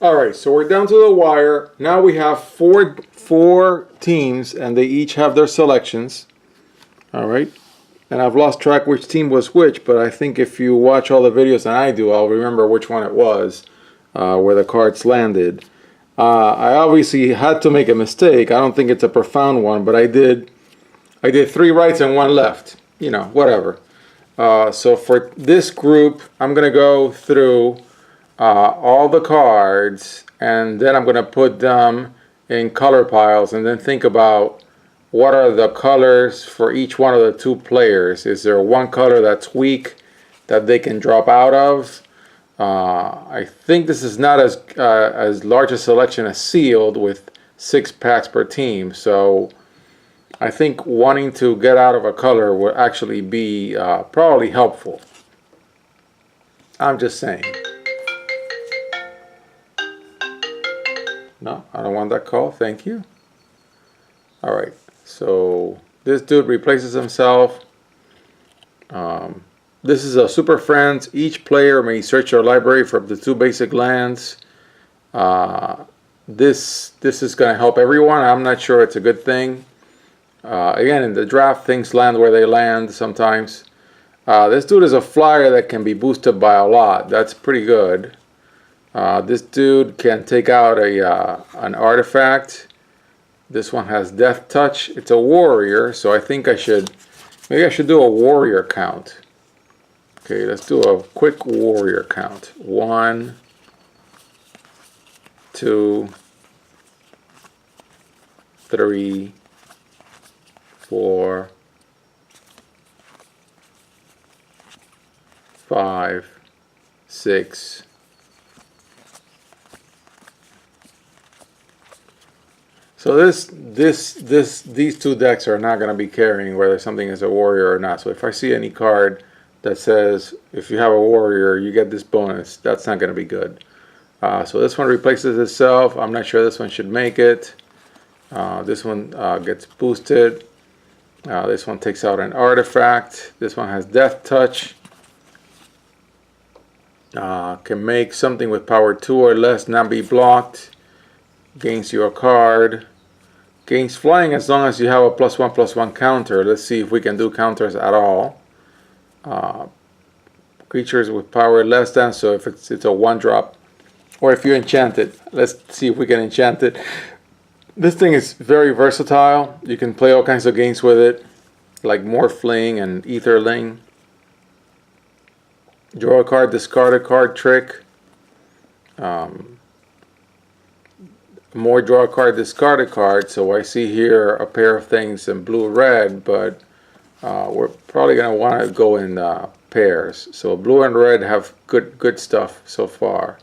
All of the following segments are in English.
All right, so we're down to the wire. Now we have four teams, and they each have their selections. All right, and I've lost track which team was which, but I think if you watch all the videos and I do, I'll remember which one it was, where the cards landed. I obviously had to make a mistake. I don't think it's a profound one, but I did 3 rights and 1 left. You know, whatever. So for this group, I'm gonna go through all the cards, and then I'm going to put them in color piles and then think about what are the colors for each one of the 2 players. Is there one color that's weak that they can drop out of? I think this is not as large a selection as sealed with 6 packs per team, so I think wanting to get out of a color will actually be probably helpful. I'm just saying. No, I don't want that call. Thank you. All right. So this dude replaces himself. This is a Super Friends. Each player may search your library for the 2 basic lands. This is going to help everyone. I'm not sure it's a good thing. Again, in the draft, things land where they land sometimes. This dude is a flyer that can be boosted by a lot. That's pretty good. This dude can take out an artifact. This one has Death Touch. It's a warrior, so I think maybe I should do a warrior count. Okay, let's do a quick warrior count. 1, 2, 3, 4, 5, 6. So these 2 decks are not going to be carrying whether something is a warrior or not. So if I see any card that says if you have a warrior you get this bonus, that's not going to be good. So this one replaces itself. I'm not sure this one should make it. This one gets boosted. This one takes out an artifact. This one has Death Touch. Can make something with power 2 or less not be blocked. Gains you a card. Gains flying as long as you have a +1/+1 counter. Let's see if we can do counters at all. Creatures with power less than, so if it's a 1-drop, or if you enchant it. Let's see if we can enchant it. This thing is very versatile. You can play all kinds of games with it, like Morphling and Etherling. Draw a card, discard a card trick. More draw a card, discard a card. So I see here a pair of things in blue-red, but we're probably going to want to go in pairs. So blue and red have good stuff so far.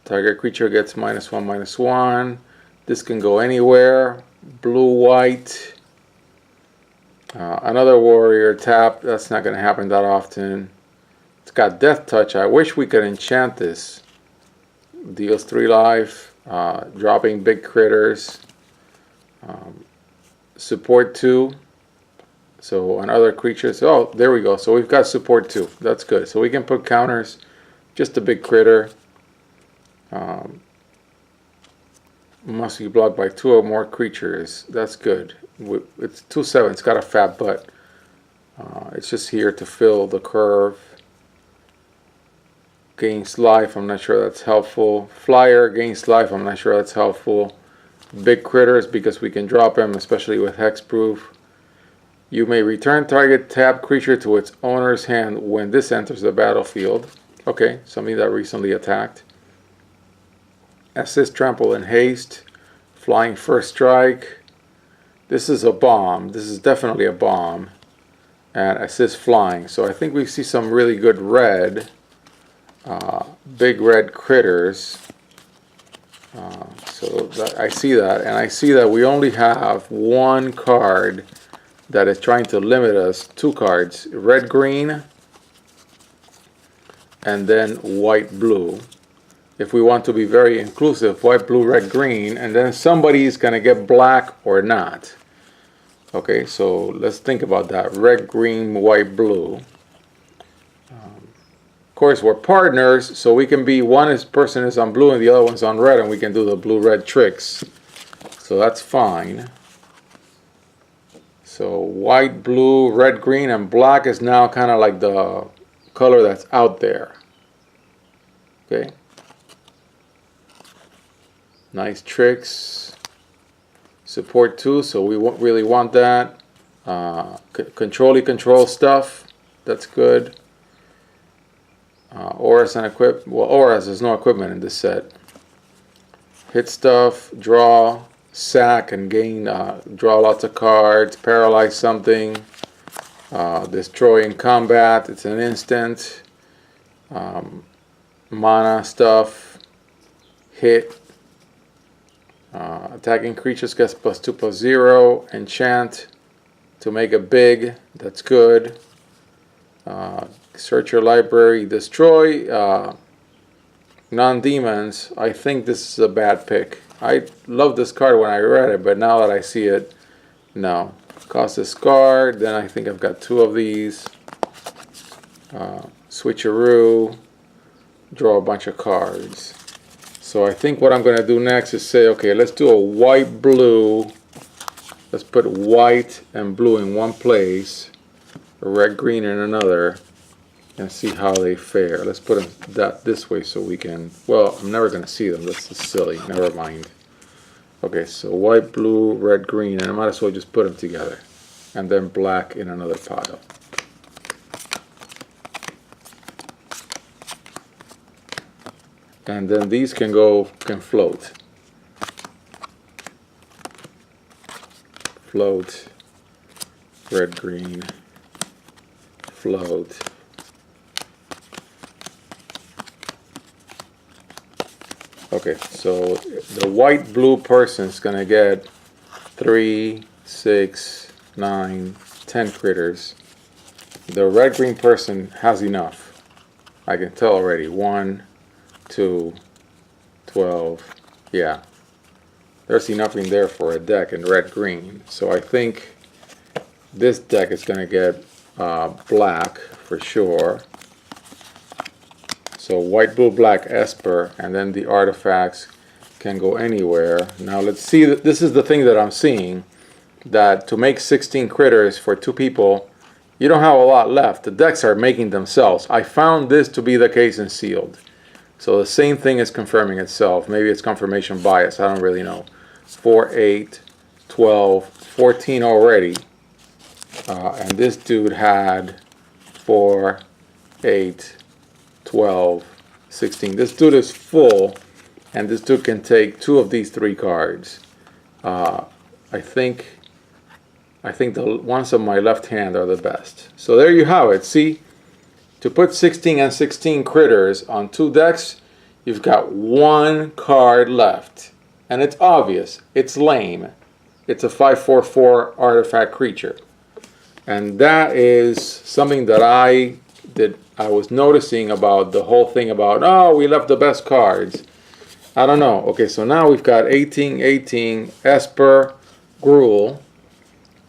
Target creature gets -1/-1. This can go anywhere. Blue-white. Another warrior tap. That's not going to happen that often. It's got Death Touch. I wish we could enchant this. Deals 3 life, dropping big critters. Support 2. So on other creatures, oh, there we go. So we've got support 2. That's good. So we can put counters. Just a big critter. Must be blocked by 2 or more creatures. That's good. It's 2/7. It's got a fat butt. It's just here to fill the curve. Gains life, I'm not sure that's helpful. Flyer gains life, I'm not sure that's helpful. Big critters because we can drop them, especially with hexproof. You may return target tapped creature to its owner's hand when this enters the battlefield. Okay, something that recently attacked. Assist, trample, and haste. Flying first strike. This is a bomb. This is definitely a bomb. And assist flying. So I think we see some really good red. Big red critters. So I see that, and I see that we only have 1 card that is trying to limit us. 2 cards, red green and then white blue. If we want to be very inclusive, white blue red green, and then somebody's gonna get black or not. Okay, so let's think about that. Red green white blue. Of course, we're partners, so we can be person is on blue and the other one's on red, and we can do the blue-red tricks. So that's fine. So white, blue, red, green, and black is now kind of like the color that's out there. Okay. Nice tricks. Support 2, so we won't really want that. Control stuff. That's good. Auras and equip. Well, Auras, there's no equipment in this set. Hit stuff, draw, sack and gain, draw lots of cards, paralyze something, destroy in combat, it's an instant, mana stuff, hit, attacking creatures gets +2/+0, enchant to make it big, that's good. Search your library, destroy, non-demons. I think this is a bad pick. I loved this card when I read it, but now that I see it, no. Cost discard, then I think I've got 2 of these. Switcheroo, draw a bunch of cards. So I think what I'm going to do next is say, okay, let's do a white-blue. Let's put white and blue in one place, red-green in another, and see how they fare. Let's put them this way so we can, well, I'm never going to see them. That's just silly. Never mind. Okay, so white, blue, red, green, and I might as well just put them together. And then black in another pile. And then these can float. Float, red, green, float. Okay, so the white-blue person is going to get 3, 6, 9, 10 critters. The red-green person has enough. I can tell already. 1, 2, 12. Yeah. There's enough in there for a deck in red-green. So I think this deck is going to get black for sure. So white, blue, black, Esper, and then the artifacts can go anywhere. Now let's see, this is the thing that I'm seeing, that to make 16 critters for 2 people, you don't have a lot left. The decks are making themselves. I found this to be the case in sealed. So the same thing is confirming itself. Maybe it's confirmation bias, I don't really know. 4, 8, 12, 14 already. And this dude had 4, 8, 12, 16. This dude is full, and this dude can take 2 of these 3 cards. I think the ones on my left hand are the best. So there you have it. See, to put 16 and 16 critters on 2 decks, you've got 1 card left. And it's obvious. It's lame. It's a 5/4/4 artifact creature. And that is something that I was noticing about the whole thing about, oh, we left the best cards. I don't know. Okay, so now we've got 18, 18, Esper, Gruul.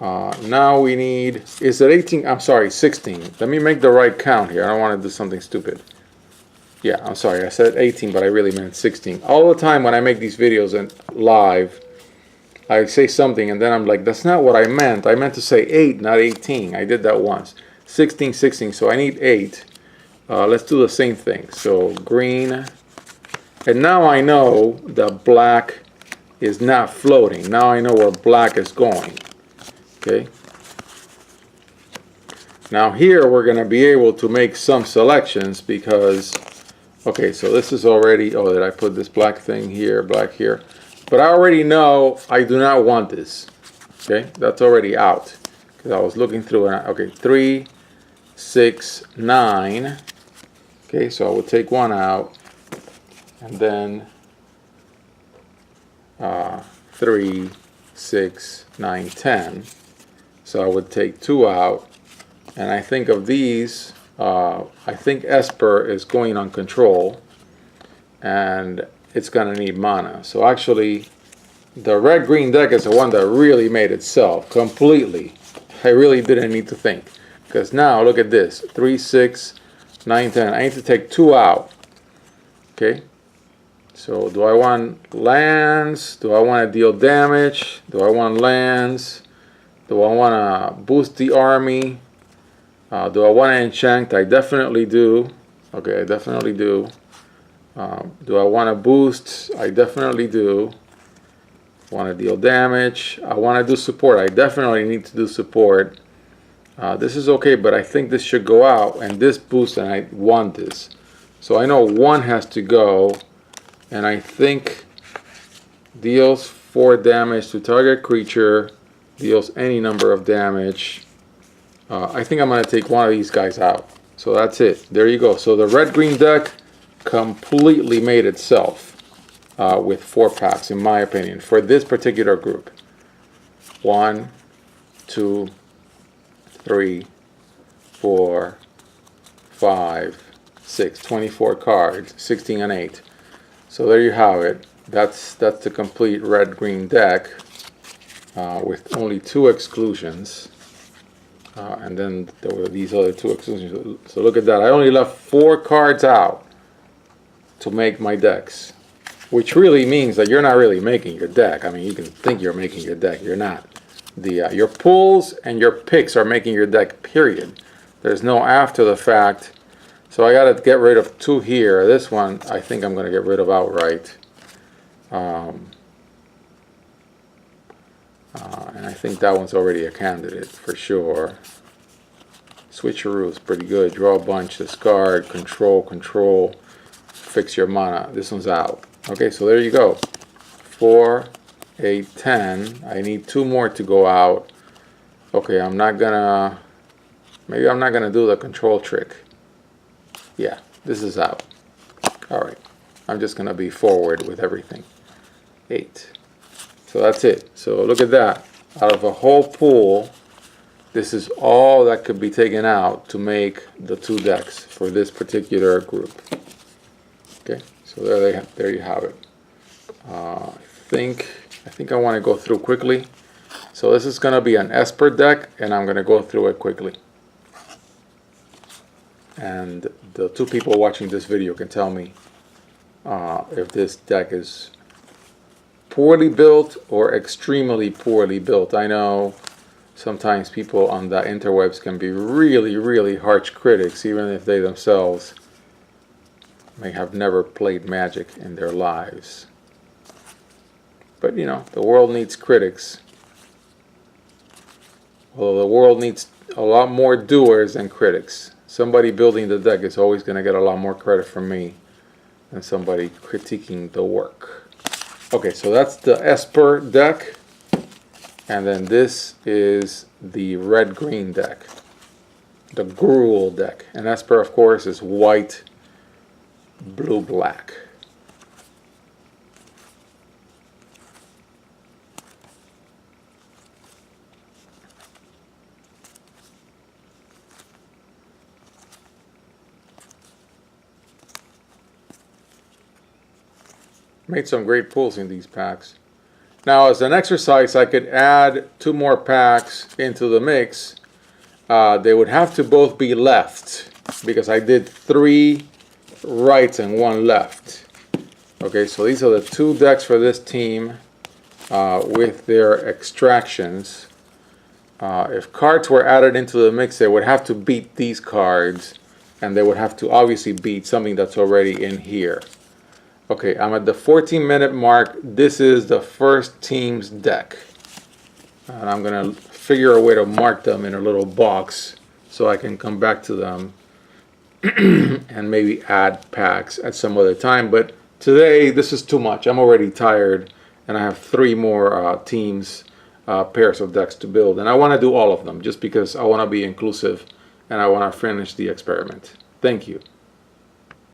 Now we need, is it 18? I'm sorry, 16. Let me make the right count here. I don't want to do something stupid. Yeah, I'm sorry. I said 18, but I really meant 16. All the time when I make these videos and live, I say something and then I'm like, that's not what I meant. I meant to say 8, not 18. I did that once. 16, 16. So I need 8. Let's do the same thing. So green. And now I know that black is not floating. Now I know where black is going. Okay. Now here we're going to be able to make some selections because, okay, so this is already, oh, did I put this black thing here, black here? But I already know I do not want this. Okay, that's already out. Because I was looking through and okay, 3, 6, 9. Okay, so I would take 1 out. And then 3, 6, 9, 10. So I would take 2 out. And I think of these, I think Esper is going on control. And it's going to need mana. So actually, the red-green deck is the one that really made itself completely. I really didn't need to think. Because now, look at this. 3, 6, 9, 10. I need to take 2 out. Okay. So do I want lands? Do I want to deal damage? Do I want lands? Do I want to boost the army? Do I want to enchant? I definitely do. Okay, I definitely do. Do I want to boost? I definitely do. Want to deal damage? I want to do support. I definitely need to do support. This is okay, but I think this should go out, and this boosts, and I want this. So I know 1 has to go, and I think deals 4 damage to target creature, deals any number of damage. I think I'm going to take one of these guys out. So that's it. There you go. So the red-green deck completely made itself with 4 packs, in my opinion, for this particular group. 1, 2, 3, 4, 5, 6, 24 cards, 16 and 8. So there you have it. That's the complete red-green deck with only 2 exclusions. And then there were these other 2 exclusions. So look at that. I only left 4 cards out to make my decks, which really means that you're not really making your deck. I mean, you can think you're making your deck. You're not. Your pulls and your picks are making your deck, period. There's no after the fact. So I got to get rid of 2 here. This one I think I'm going to get rid of outright. And I think that one's already a candidate for sure. Switcheroo is pretty good. Draw a bunch, discard, control, fix your mana. This one's out. Okay, so there you go. 4, 8, 10. I need 2 more to go out. Okay, maybe I'm not gonna do the control trick. Yeah, this is out. Alright, I'm just gonna be forward with everything. 8. So that's it. So look at that. Out of a whole pool, this is all that could be taken out to make the 2 decks for this particular group. Okay, so there you have it. I think I want to go through quickly. So this is going to be an Esper deck, and I'm going to go through it quickly. And the 2 people watching this video can tell me if this deck is poorly built or extremely poorly built. I know sometimes people on the interwebs can be really, really harsh critics, even if they themselves may have never played Magic in their lives. But you know, the world needs critics. Although the world needs a lot more doers than critics. Somebody building the deck is always going to get a lot more credit from me than somebody critiquing the work. Okay, so that's the Esper deck. And then this is the red-green deck. The Gruul deck. And Esper, of course, is white, blue, black. Made some great pulls in these packs. Now, as an exercise, I could add 2 more packs into the mix. They would have to both be left because I did 3 rights and 1 left. Okay, so these are the 2 decks for this team with their extractions. If cards were added into the mix, they would have to beat these cards, and they would have to obviously beat something that's already in here. Okay, I'm at the 14-minute mark. This is the first team's deck. And I'm going to figure a way to mark them in a little box so I can come back to them and maybe add packs at some other time. But today, this is too much. I'm already tired, and I have 3 more teams, pairs of decks to build. And I want to do all of them just because I want to be inclusive and I want to finish the experiment. Thank you.